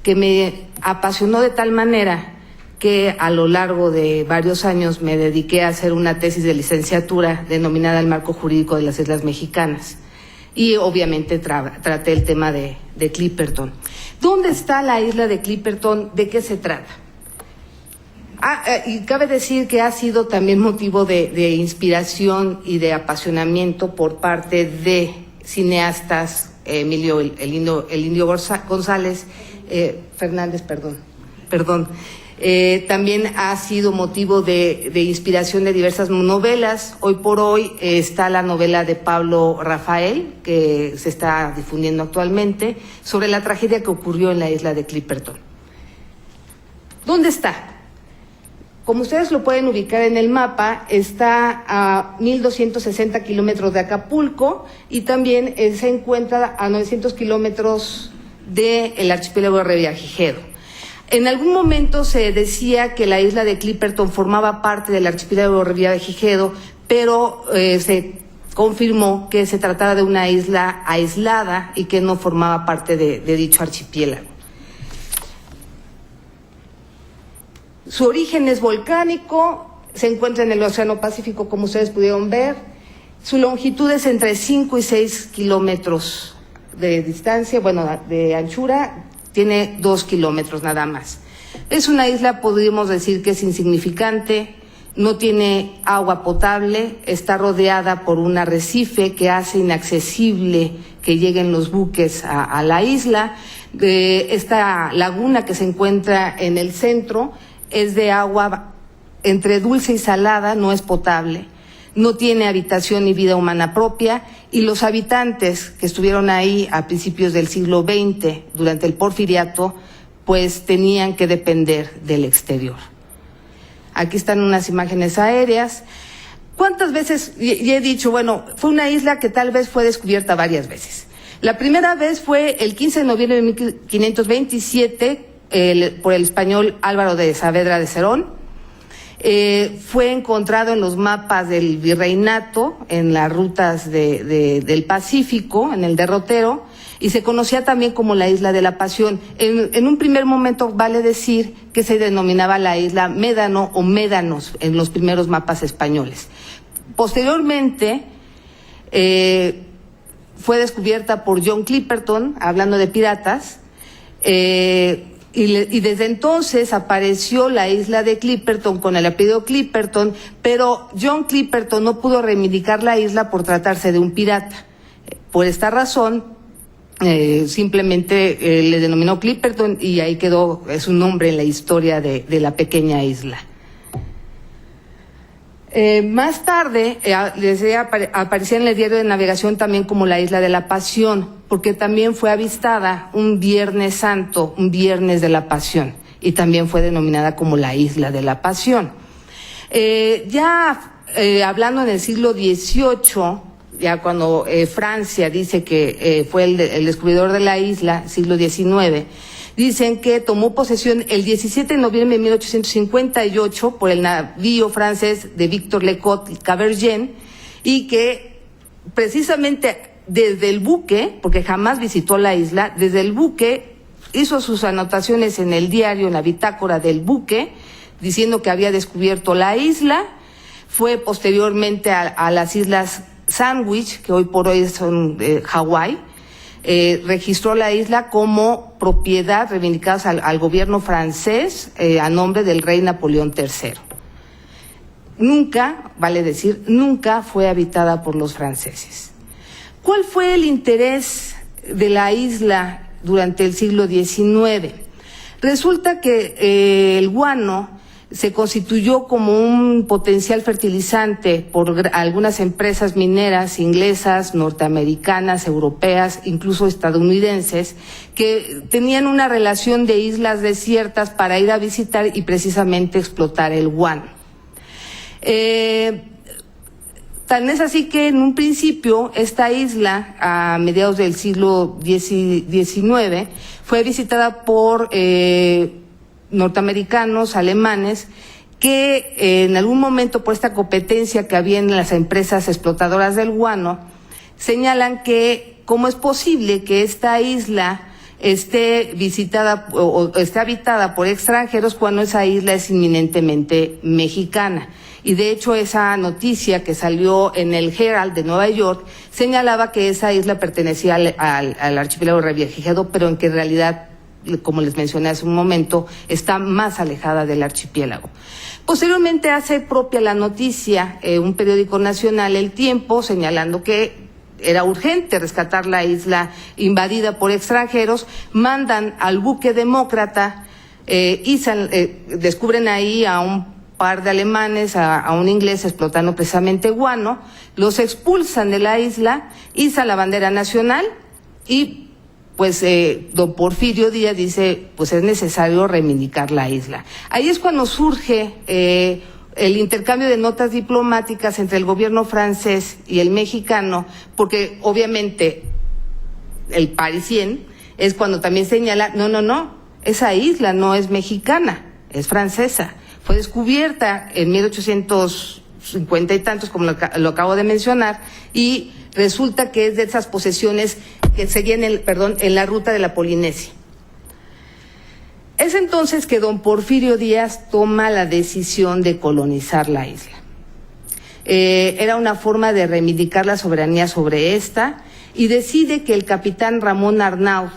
que me apasionó de tal manera que a lo largo de varios años me dediqué a hacer una tesis de licenciatura denominada El Marco Jurídico de las Islas Mexicanas. Y obviamente traté el tema de Clipperton. ¿Dónde está la isla de Clipperton? ¿De qué se trata? Y cabe decir que ha sido también motivo de inspiración y de apasionamiento por parte de cineastas, Emilio el Indio González, Fernández, perdón. También ha sido motivo de inspiración de diversas novelas. Hoy por hoy está la novela de Pablo Rafael, que se está difundiendo actualmente, sobre la tragedia que ocurrió en la isla de Clipperton. ¿Dónde está? Como ustedes lo pueden ubicar en el mapa, está a 1,260 kilómetros de Acapulco y también se encuentra a 900 kilómetros del archipiélago de Revillagigedo. En algún momento se decía que la isla de Clipperton formaba parte del archipiélago de Revillagigedo, pero se confirmó que se trataba de una isla aislada y que no formaba parte de dicho archipiélago. Su origen es volcánico, se encuentra en el Océano Pacífico, como ustedes pudieron ver. Su longitud es entre 5 y 6 kilómetros de distancia, de anchura. Tiene 2 kilómetros nada más. Es una isla, podríamos decir, que es insignificante, no tiene agua potable, está rodeada por un arrecife que hace inaccesible que lleguen los buques a la isla. Esta laguna que se encuentra en el centro es de agua entre dulce y salada, no es potable. No tiene habitación ni vida humana propia, y los habitantes que estuvieron ahí a principios del siglo XX, durante el Porfiriato, pues tenían que depender del exterior. Aquí están unas imágenes aéreas. ¿Cuántas veces? Y he dicho, fue una isla que tal vez fue descubierta varias veces. La primera vez fue el 15 de noviembre de 1527 por el español Álvaro de Saavedra de Cerón. Fue encontrado en los mapas del virreinato, en las rutas del Pacífico, en el derrotero, y se conocía también como la Isla de la Pasión. En un primer momento vale decir que se denominaba la isla Médano o Médanos en los primeros mapas españoles. Posteriormente fue descubierta por John Clipperton, hablando de piratas, y desde entonces apareció la isla de Clipperton con el apellido Clipperton, pero John Clipperton no pudo reivindicar la isla por tratarse de un pirata. Por esta razón, simplemente le denominó Clipperton y ahí quedó su nombre en la historia de la pequeña isla. Más tarde aparecía en el diario de navegación también como la Isla de la Pasión, porque también fue avistada un Viernes Santo, un Viernes de la Pasión, y también fue denominada como la Isla de la Pasión. Hablando en el siglo XVIII, ya cuando Francia dice que fue el descubridor de la isla, siglo XIX, dicen que tomó posesión el 17 de noviembre de 1858 por el navío francés de Victor Lecoq Cabergen, y que precisamente desde el buque, porque jamás visitó la isla, desde el buque hizo sus anotaciones en el diario, en la bitácora del buque, diciendo que había descubierto la isla. Fue posteriormente a las Islas Sandwich, que hoy por hoy son Hawái. Registró la isla como propiedad reivindicada al gobierno francés a nombre del rey Napoleón III. Nunca, vale decir, nunca fue habitada por los franceses. ¿Cuál fue el interés de la isla durante el siglo XIX? Resulta que el guano se constituyó como un potencial fertilizante por algunas empresas mineras inglesas, norteamericanas, europeas, incluso estadounidenses, que tenían una relación de islas desiertas para ir a visitar y precisamente explotar el guano. Tan es así que en un principio esta isla, a mediados del siglo XIX, fue visitada por norteamericanos, alemanes, que en algún momento, por esta competencia que había en las empresas explotadoras del guano, señalan que cómo es posible que esta isla esté visitada o esté habitada por extranjeros cuando esa isla es inminentemente mexicana. Y de hecho esa noticia que salió en el Herald de Nueva York señalaba que esa isla pertenecía al archipiélago Revillagigedo, pero en que en realidad, como les mencioné hace un momento, está más alejada del archipiélago. Posteriormente hace propia la noticia un periódico nacional, El Tiempo, señalando que era urgente rescatar la isla invadida por extranjeros. Mandan al buque Demócrata y descubren ahí a un par de alemanes, a un inglés explotando precisamente guano. Los expulsan de la isla, izan la bandera nacional y pues don Porfirio Díaz dice, pues es necesario reivindicar la isla. Ahí es cuando surge el intercambio de notas diplomáticas entre el gobierno francés y el mexicano, porque obviamente el parisien es cuando también señala, no, esa isla no es mexicana, es francesa. Fue descubierta en 1850 y tantos, como lo acabo de mencionar, y resulta que es de esas posesiones que seguían en la ruta de la Polinesia. Es entonces que don Porfirio Díaz toma la decisión de colonizar la isla. Era una forma de reivindicar la soberanía sobre esta, y decide que el capitán Ramón Arnaud,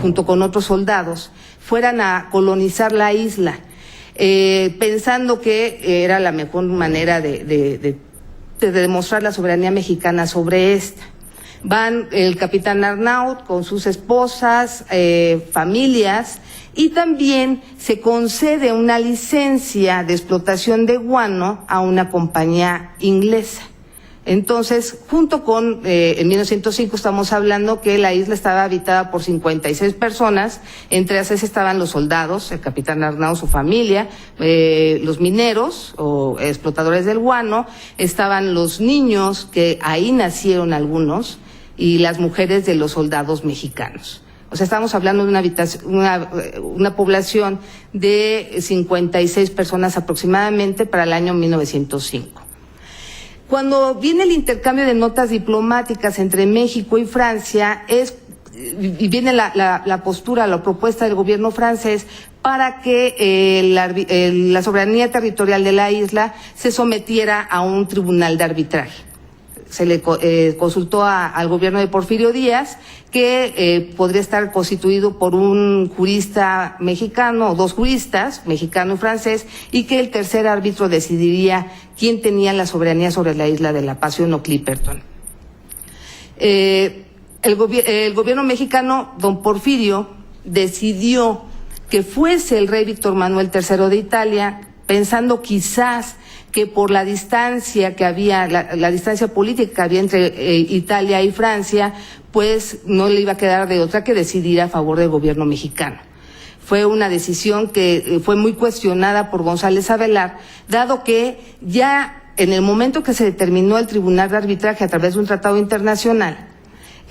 junto con otros soldados, fueran a colonizar la isla, pensando que era la mejor manera de demostrar la soberanía mexicana sobre esta. Van el capitán Arnaud con sus esposas, familias, y también se concede una licencia de explotación de guano a una compañía inglesa. Entonces, junto con, en 1905 estamos hablando que la isla estaba habitada por 56 personas, entre esas estaban los soldados, el capitán Arnaud, su familia, los mineros o explotadores del guano, estaban los niños, que ahí nacieron algunos, y las mujeres de los soldados mexicanos. O sea, estamos hablando de una población de 56 personas aproximadamente para el año 1905. Cuando viene el intercambio de notas diplomáticas entre México y Francia, y viene la postura, la propuesta del gobierno francés para que la soberanía territorial de la isla se sometiera a un tribunal de arbitraje. se le consultó al gobierno de Porfirio Díaz que podría estar constituido por un jurista mexicano o dos juristas, mexicano y francés, y que el tercer árbitro decidiría quién tenía la soberanía sobre la isla de La Pasión o Clipperton. El gobierno mexicano, don Porfirio, decidió que fuese el rey Víctor Manuel III de Italia, pensando quizás que por la distancia que había, la distancia política que había entre Italia y Francia, pues no le iba a quedar de otra que decidir a favor del gobierno mexicano. Fue una decisión que fue muy cuestionada por González Avelar, dado que ya en el momento que se determinó el Tribunal de Arbitraje a través de un tratado internacional,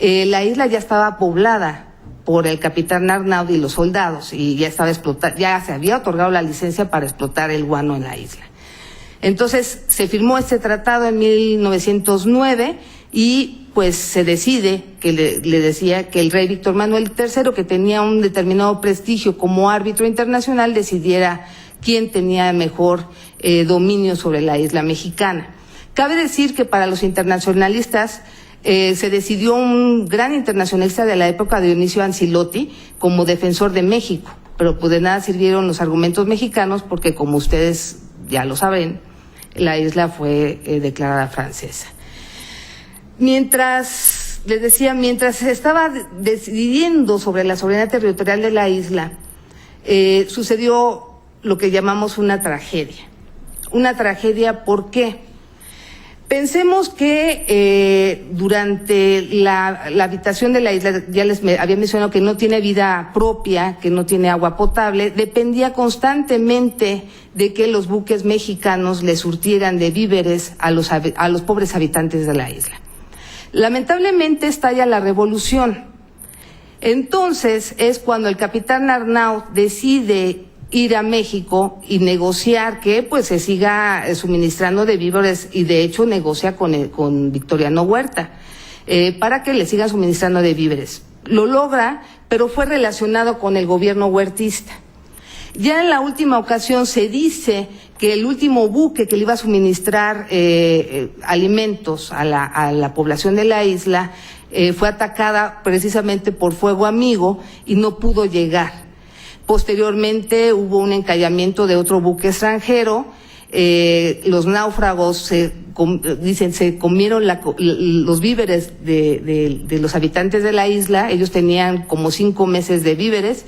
la isla ya estaba poblada por el capitán Arnaud y los soldados, y ya estaba ya se había otorgado la licencia para explotar el guano en la isla. Entonces se firmó este tratado en 1909 y pues se decide, que le decía que el rey Víctor Manuel III, que tenía un determinado prestigio como árbitro internacional, decidiera quién tenía mejor dominio sobre la isla mexicana. Cabe decir que para los internacionalistas se decidió un gran internacionalista de la época, Dionisio Ancilotti, como defensor de México, pero pues de nada sirvieron los argumentos mexicanos porque, como ustedes ya lo saben, la isla fue declarada francesa. Mientras se estaba decidiendo sobre la soberanía territorial de la isla, sucedió lo que llamamos una tragedia. Una tragedia, ¿por qué? Pensemos que durante la habitación de la isla, ya les había mencionado que no tiene vida propia, que no tiene agua potable, dependía constantemente de que los buques mexicanos le surtieran de víveres a los pobres habitantes de la isla. Lamentablemente estalla la revolución. Entonces es cuando el capitán Arnaud decide ir a México y negociar que pues se siga suministrando de víveres, y de hecho negocia con Victoriano Huerta para que le sigan suministrando de víveres. Lo logra, pero fue relacionado con el gobierno huertista. Ya en la última ocasión se dice que el último buque que le iba a suministrar alimentos a la población de la isla fue atacada precisamente por fuego amigo y no pudo llegar. Posteriormente hubo un encallamiento de otro buque extranjero, los náufragos se comieron los víveres de los habitantes de la isla. Ellos tenían como 5 meses de víveres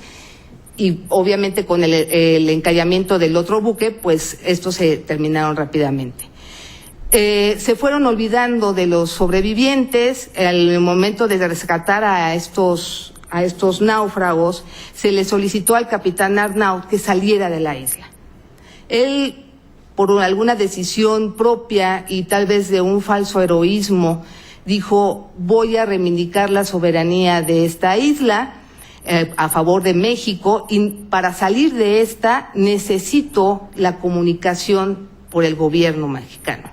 y obviamente con el encallamiento del otro buque, pues estos se terminaron rápidamente. Se fueron olvidando de los sobrevivientes. Al momento de rescatar a estos náufragos, se le solicitó al capitán Arnaud que saliera de la isla. Él, por alguna decisión propia y tal vez de un falso heroísmo, dijo: voy a reivindicar la soberanía de esta isla a favor de México, y para salir de esta necesito la comunicación por el gobierno mexicano.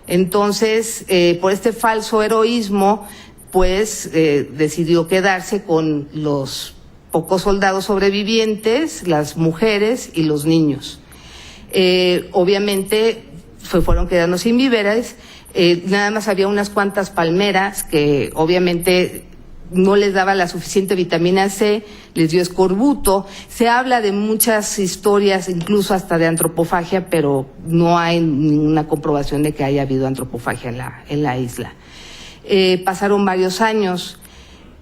Entonces, por este falso heroísmo, pues decidió quedarse con los pocos soldados sobrevivientes, las mujeres y los niños. Obviamente fueron quedando sin víveres, nada más había unas cuantas palmeras que obviamente no les daba la suficiente vitamina C, les dio escorbuto. Se habla de muchas historias, incluso hasta de antropofagia, pero no hay ninguna comprobación de que haya habido antropofagia en la isla. Pasaron varios años,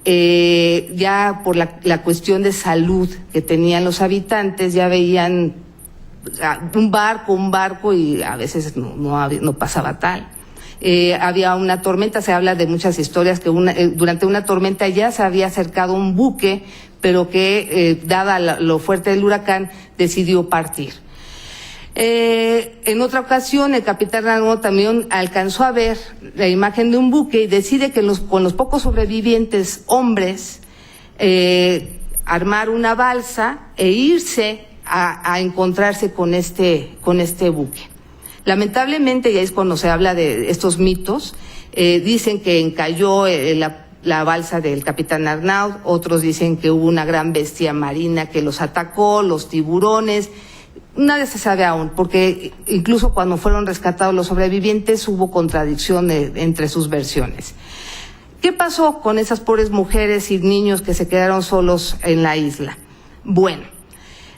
ya por la cuestión de salud que tenían los habitantes, ya veían un barco y a veces no pasaba tal. Había una tormenta, se habla de muchas historias que durante una tormenta ya se había acercado un buque, pero que dada lo fuerte del huracán decidió partir. En otra ocasión el capitán Arnaud también alcanzó a ver la imagen de un buque y decide que con los pocos sobrevivientes hombres armar una balsa e irse a encontrarse con este buque. Lamentablemente, y es cuando se habla de estos mitos, dicen que encalló la balsa del capitán Arnaud, otros dicen que hubo una gran bestia marina que los atacó, los tiburones. Nadie se sabe aún, porque incluso cuando fueron rescatados los sobrevivientes hubo contradicción entre sus versiones. ¿Qué pasó con esas pobres mujeres y niños que se quedaron solos en la isla? Bueno,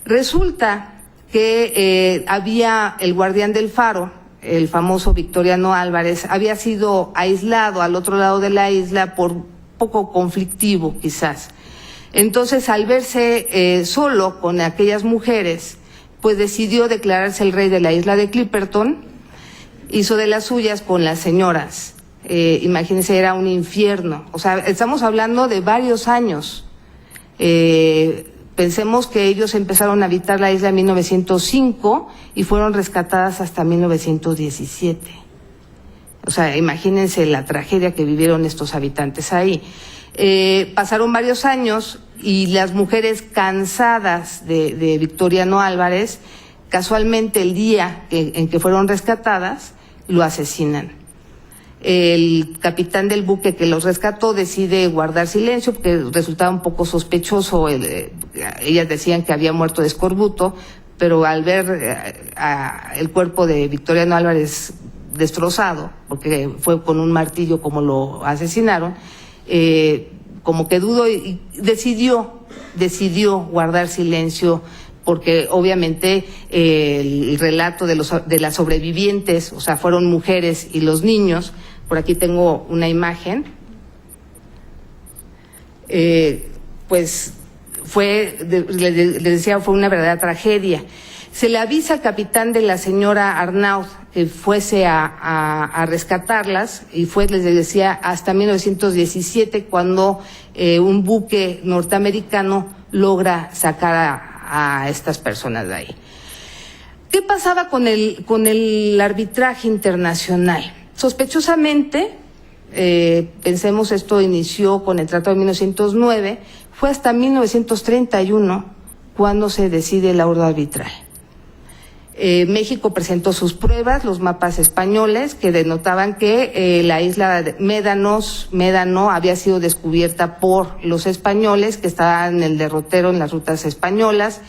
resulta que había el guardián del faro, el famoso Victoriano Álvarez, había sido aislado al otro lado de la isla por poco conflictivo quizás. Entonces, al verse solo con aquellas mujeres, pues decidió declararse el rey de la isla de Clipperton, hizo de las suyas con las señoras. Imagínense, era un infierno. O sea, estamos hablando de varios años. Pensemos que ellos empezaron a habitar la isla en 1905 y fueron rescatadas hasta 1917. O sea, imagínense la tragedia que vivieron estos habitantes ahí. Pasaron varios años y las mujeres cansadas de Victoriano Álvarez, casualmente el día en que fueron rescatadas, lo asesinan. El capitán del buque que los rescató decide guardar silencio porque resultaba un poco sospechoso. Ellas decían que había muerto de escorbuto, pero al ver el cuerpo de Victoriano Álvarez destrozado, porque fue con un martillo como lo asesinaron, como que dudó y decidió guardar silencio, porque obviamente el relato de las sobrevivientes, o sea, fueron mujeres y los niños. Por aquí tengo una imagen. Pues les decía, fue una verdadera tragedia. Se le avisa al capitán de la señora Arnaud que fuese a rescatarlas, y fue, les decía, hasta 1917 cuando un buque norteamericano logra sacar a estas personas de ahí. ¿Qué pasaba con el arbitraje internacional? Sospechosamente, pensemos, esto inició con el Tratado de 1909, fue hasta 1931 cuando se decide el laudo arbitral. México presentó sus pruebas, los mapas españoles, que denotaban que la isla de Médano había sido descubierta por los españoles, que estaban en el derrotero en las rutas españolas.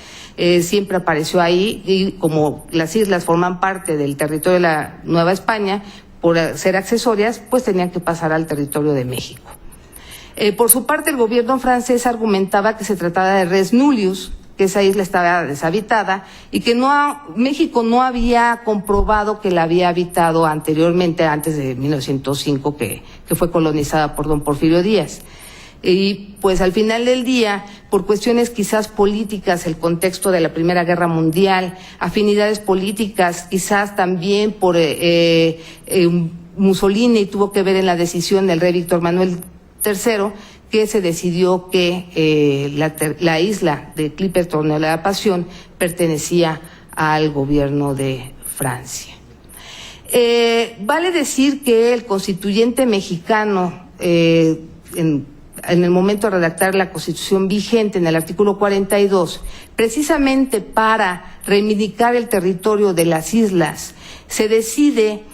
Siempre apareció ahí, y como las islas forman parte del territorio de la Nueva España, por ser accesorias, pues tenían que pasar al territorio de México. Por su parte, el gobierno francés argumentaba que se trataba de res nullius, que esa isla estaba deshabitada y que México no había comprobado que la había habitado anteriormente, antes de 1905, que fue colonizada por don Porfirio Díaz. Y pues al final del día, por cuestiones quizás políticas, el contexto de la Primera Guerra Mundial, afinidades políticas, quizás también por Mussolini tuvo que ver en la decisión del rey Víctor Manuel III, que se decidió que la isla de Clipperton de la Pasión pertenecía al gobierno de Francia. Vale decir que el constituyente mexicano, en el momento de redactar la Constitución vigente, en el artículo 42, precisamente para reivindicar el territorio de las islas, se decide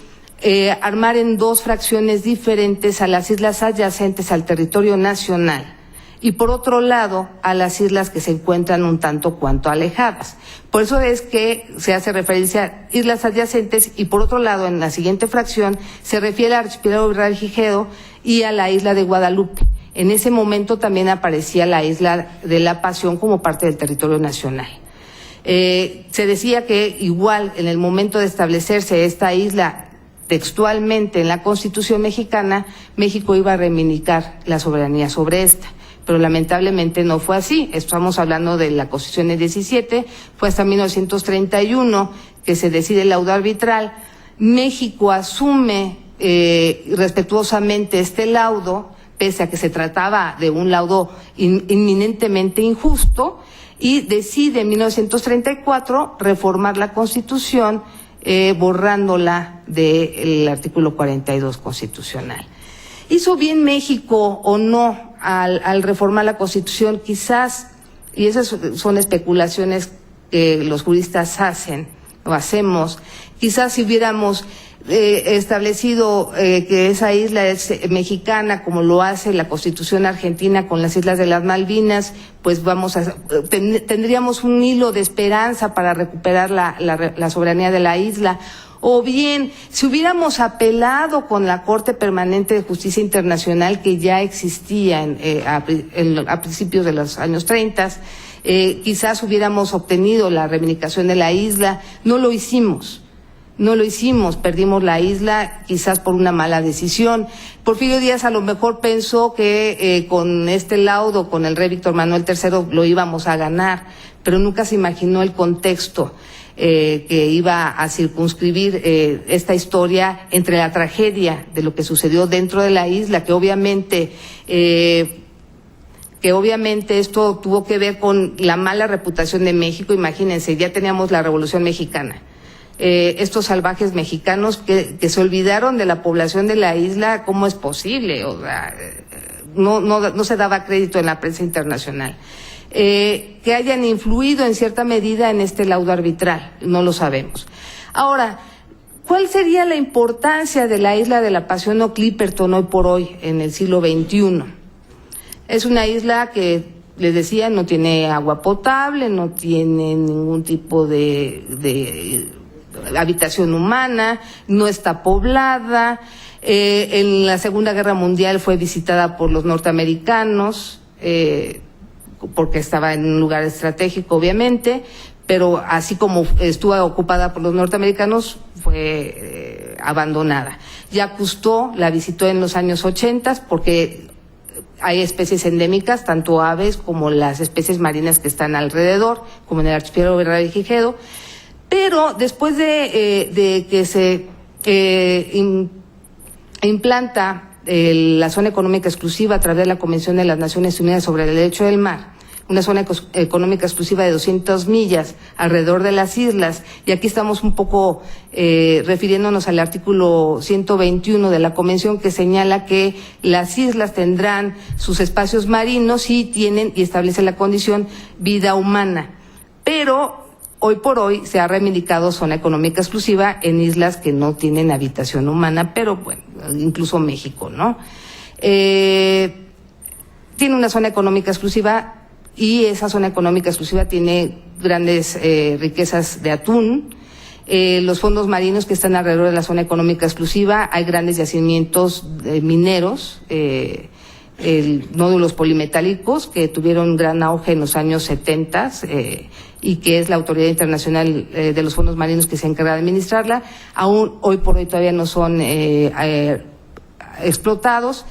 armar en dos fracciones diferentes a las islas adyacentes al territorio nacional y, por otro lado, a las islas que se encuentran un tanto cuanto alejadas. Por eso es que se hace referencia a islas adyacentes y, por otro lado, en la siguiente fracción se refiere al archipiélago Real y a la isla de Guadalupe. En ese momento también aparecía la isla de la Pasión como parte del territorio nacional. Se decía que igual en el momento de establecerse esta isla textualmente en la Constitución mexicana, México iba a reivindicar la soberanía sobre esta, pero lamentablemente no fue así. Estamos hablando de la Constitución del 17, fue hasta 1931 que se decide el laudo arbitral. México asume respetuosamente este laudo, pese a que se trataba de un laudo inminentemente injusto, y decide en 1934 reformar la Constitución, borrándola del artículo 42 constitucional. ¿Hizo bien México o no al reformar la Constitución? Quizás, y esas son especulaciones que los juristas hacen, lo hacemos. Quizás si hubiéramos establecido que esa isla es mexicana, como lo hace la Constitución argentina con las Islas de las Malvinas, pues tendríamos un hilo de esperanza para recuperar la soberanía de la isla. O bien, si hubiéramos apelado con la Corte Permanente de Justicia Internacional, que ya existía a principios de los años 30, quizás hubiéramos obtenido la reivindicación de la isla. No lo hicimos, perdimos la isla quizás por una mala decisión. Porfirio Díaz a lo mejor pensó que con este laudo, con el rey Víctor Manuel III, lo íbamos a ganar, pero nunca se imaginó el contexto que iba a circunscribir esta historia entre la tragedia de lo que sucedió dentro de la isla, que obviamente esto tuvo que ver con la mala reputación de México. Imagínense, ya teníamos la Revolución Mexicana. Estos salvajes mexicanos que se olvidaron de la población de la isla, ¿cómo es posible? O sea, no se daba crédito en la prensa internacional. Que hayan influido en cierta medida en este laudo arbitral, no lo sabemos. Ahora, ¿cuál sería la importancia de la isla de la Pasión o Clipperton hoy por hoy en el siglo XXI? Es una isla que, les decía, no tiene agua potable, no tiene ningún tipo de habitación humana, no está poblada. En la Segunda Guerra Mundial fue visitada por los norteamericanos, porque estaba en un lugar estratégico, obviamente, pero así como estuvo ocupada por los norteamericanos, fue abandonada. Ya Cousteau la visitó en los años 80, porque hay especies endémicas, tanto aves como las especies marinas que están alrededor, como en el archipiélago de Revillagigedo. Pero después de que se implanta la zona económica exclusiva a través de la Convención de las Naciones Unidas sobre el Derecho del Mar, una zona económica exclusiva de 200 millas alrededor de las islas, y aquí estamos un poco refiriéndonos al artículo 121 de la Convención, que señala que las islas tendrán sus espacios marinos si tienen, y establece la condición, vida humana. Pero hoy por hoy se ha reivindicado zona económica exclusiva en islas que no tienen habitación humana, pero bueno, incluso México, ¿no? Tiene una zona económica exclusiva, y esa zona económica exclusiva tiene grandes riquezas de atún. Los fondos marinos que están alrededor de la zona económica exclusiva, hay grandes yacimientos mineros, nódulos polimetálicos que tuvieron gran auge en los años 70, y que es la Autoridad Internacional de los Fondos Marinos que se encarga de administrarla. Aún hoy por hoy todavía no son explotados.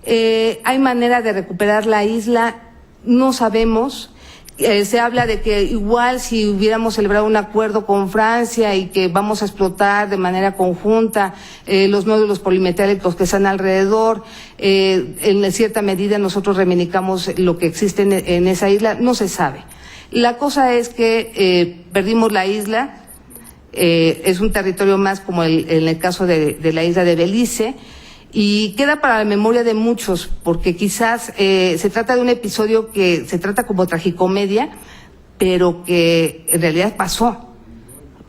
Hay manera de recuperar la isla, no sabemos. Se habla de que igual si hubiéramos celebrado un acuerdo con Francia y que vamos a explotar de manera conjunta los nódulos polimetálicos que están alrededor, en cierta medida nosotros reivindicamos lo que existe en esa isla, no se sabe. La cosa es que perdimos la isla, es un territorio más como en el caso de la isla de Belice, y queda para la memoria de muchos, porque quizás se trata de un episodio que se trata como tragicomedia, pero que en realidad pasó.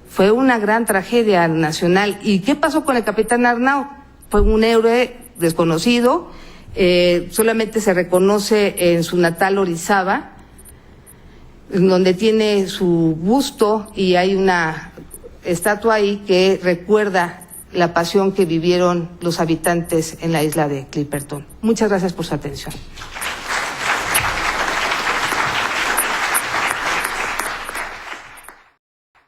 Fue una gran tragedia nacional. ¿Y qué pasó con el capitán Arnaud? Fue un héroe desconocido, solamente se reconoce en su natal Orizaba, en donde tiene su busto, y hay una estatua ahí que recuerda la pasión que vivieron los habitantes en la isla de Clipperton. Muchas gracias por su atención.